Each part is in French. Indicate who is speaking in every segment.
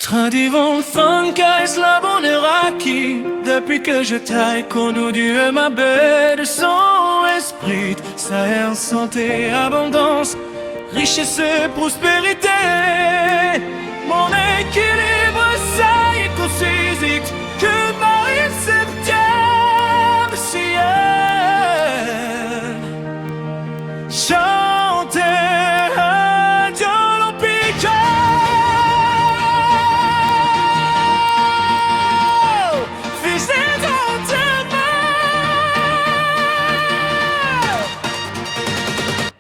Speaker 1: Tradivons funka et la bonheur acquis. Depuis que je t'ai connu, Dieu m'a béni de son esprit. Ça est en santé, abondance, richesse et prospérité. Mon équilibre, ça est physique. Que Marie septième ciel. Chantez un Dieu l'Empire.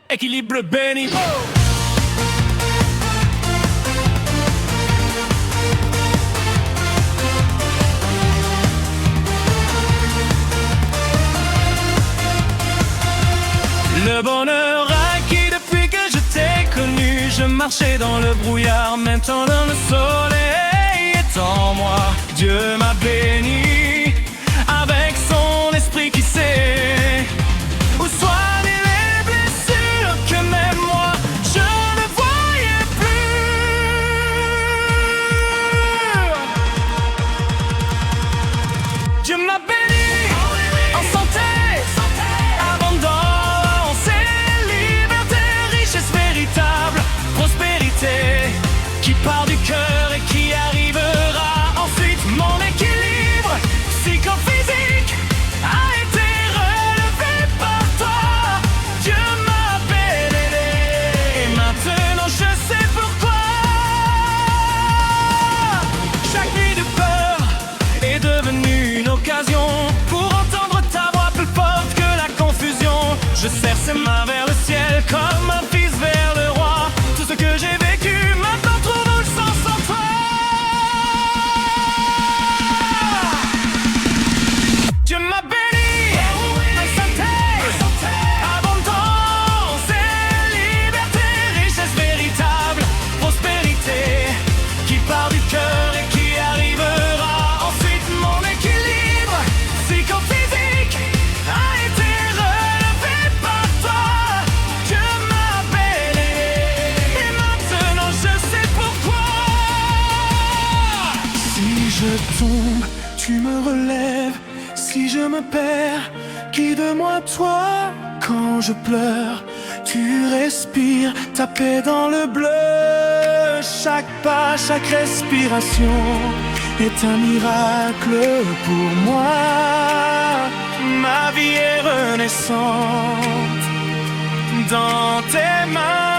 Speaker 1: Équilibre béni. Le bonheur acquis depuis que je t'ai connu. Je marchais dans le brouillard, maintenant dans le soleil est en moi. Dieu m'a béni avec son esprit qui sait où soigner les blessures que même moi je ne voyais plus. Dieu m'a béni en santé, abondance et liberté, richesse véritable, prospérité qui part du cœur et qui arrivera ensuite. Mon équilibre psychophysique a été relevé par toi. Dieu m'a béni et maintenant je sais pourquoi. Chaque nuit de peur est devenue une occasion pour entendre ta voix plus forte que la confusion. Je serre ses mains vers le ciel comme un fils vers le roi. Tout ce que j'ai vécu maintenant trouve le sens en toi. Dieu m'a béni, santé, abondance et liberté, richesse véritable, prospérité qui part du cœur et qui arrivera ensuite. Mon équilibre psychophysique a été relevé par toi. Dieu m'a béni et maintenant je sais pourquoi. Si je tombe, tu me relèves. Si je me perds, guide-moi toi. Quand je pleure, tu respires ta paix dans le bleu. Chaque pas, chaque respiration est un miracle pour moi. Ma vie est renaissante dans tes mains.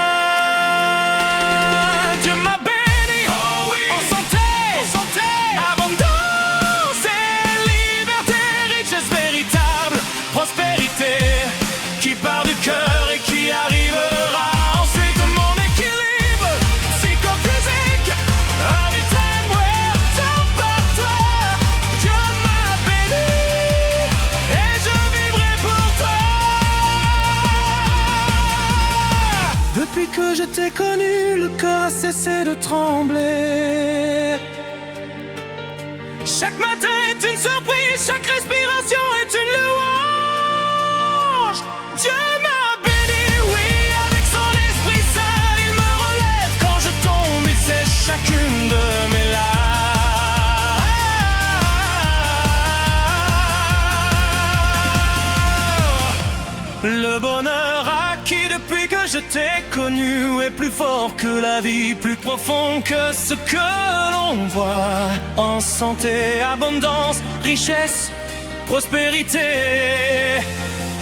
Speaker 1: Dieu m'a béni en santé, abondance et liberté, richesse véritable, prospérité qui part du cœur et qui arrivera ensuite. Mon équilibre psychophysique a été par toi. Dieu m'a béni et je vivrai pour toi. Depuis que je t'ai connu, le cœur a cessé de trembler. Chaque matin est une surprise, chaque respiration est une louange. Dieu m'a béni, oui, avec son esprit saint, il me relève. Quand je tombe, il sèche chacune de mes larmes. Le bonheur acquis depuis que je t'ai connu est plus fort que la vie, plus profond que ce que l'on voit. En santé, abondance, richesse, prospérité.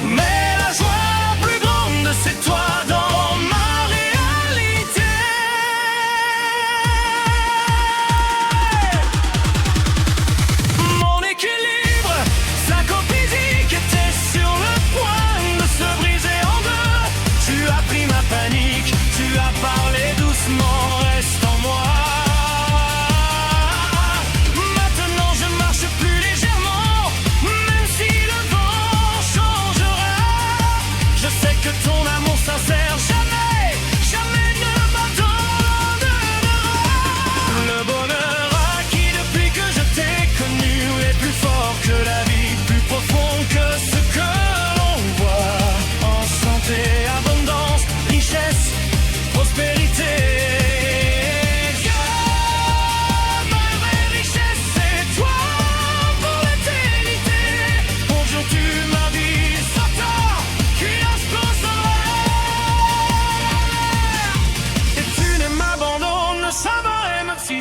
Speaker 1: Mais la joie plus grande, c'est toi dans ma réalité. Mon équilibre psychophysique était sur le point de se briser en deux. Tu as pris ma panique, tu as parlé doucement, reste en moi. Maintenant je marche plus légèrement, même si le vent changera. Je sais que ton amour sincère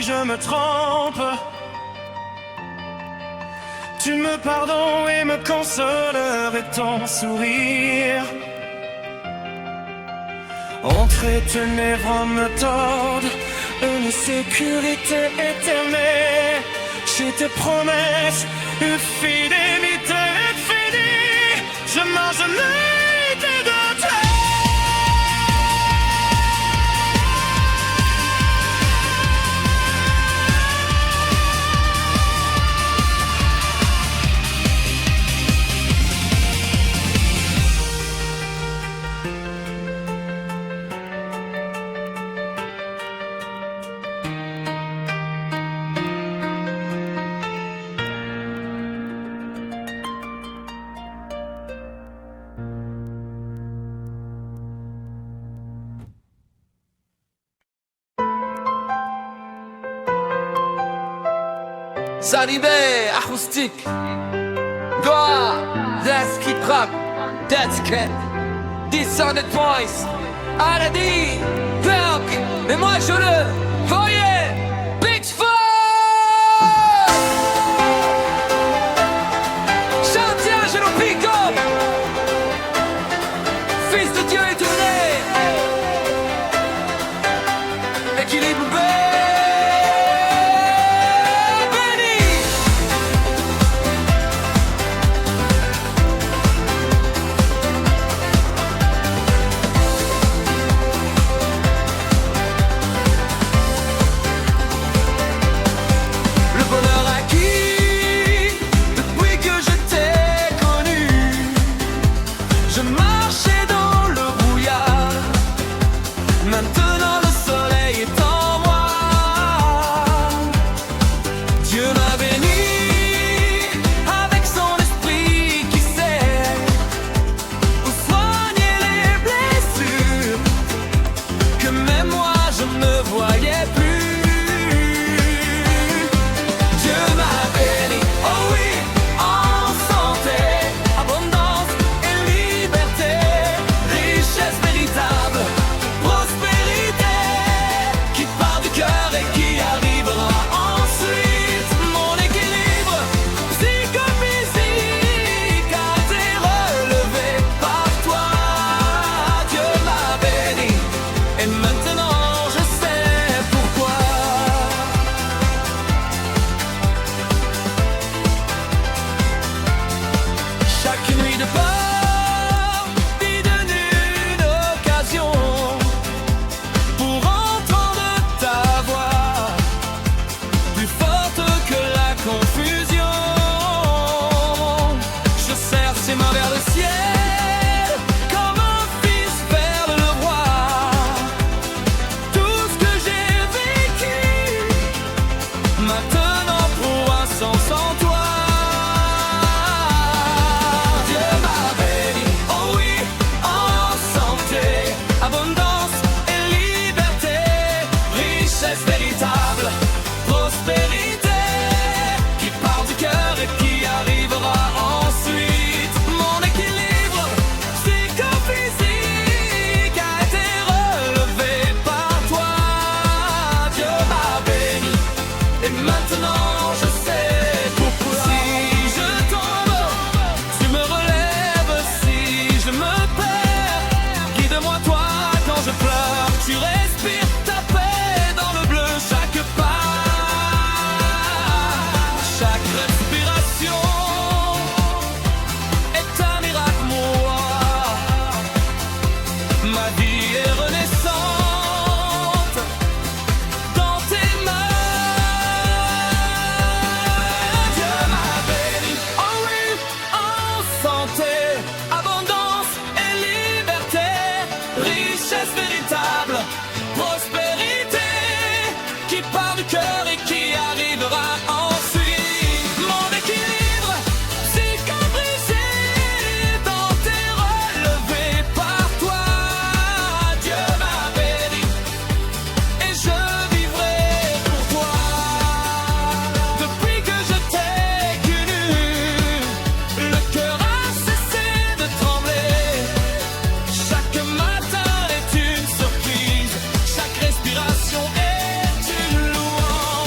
Speaker 1: je me trompe. Tu me pardonnes et me consolerais ton sourire. Entrer tes lèvres me tordent une sécurité éternelle. J'ai tes promesses, une fidélité infinie. Je marche l'idée de toi.
Speaker 2: Salibé, acoustique. Goa, that's keep rap, that's cat. 10 points. Already, Perk, mais moi je le voyais. Big Four. Chantier, je le pick up. Fils de Dieu étourné. Équilibre B.
Speaker 1: Chaque respiration est une louange.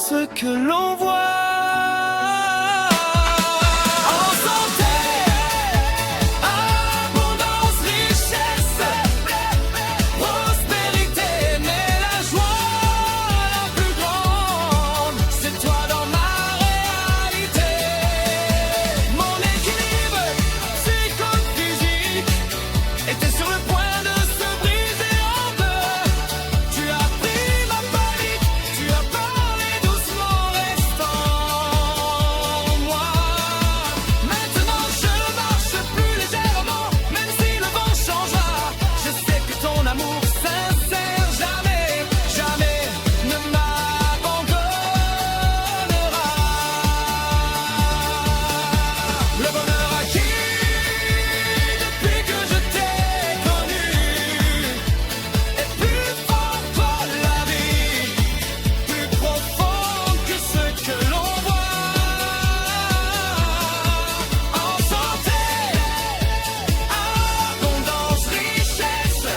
Speaker 1: ce que l'on voit. En santé, abondance, richesse, prospérité, mais la joie la plus grande, c'est toi dans ma réalité. Mon équilibre psychophysique était sur le point de se briser en deux. Tu as pris ma panique, tu as parlé doucement, restant moi. Maintenant je marche plus légèrement, même si le vent changera. Je sais que ton amour sincère jamais, jamais ne m'abandonnera. Le bonheur acquis depuis que je t'ai connu est plus fort que la vie, plus profond que ce que l'on voit. En santé, abondance, richesse,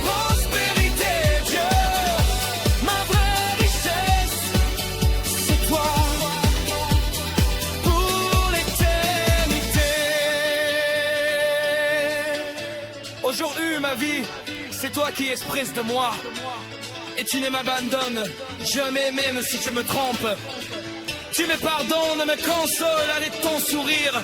Speaker 1: prospérité, Dieu, ma vraie richesse, c'est toi pour l'éternité. Aujourd'hui, ma vie, c'est toi qui expresses de moi. Et tu ne m'abandonnes jamais, même si je me trompe. Tu me pardonnes, me consoles avec ton sourire.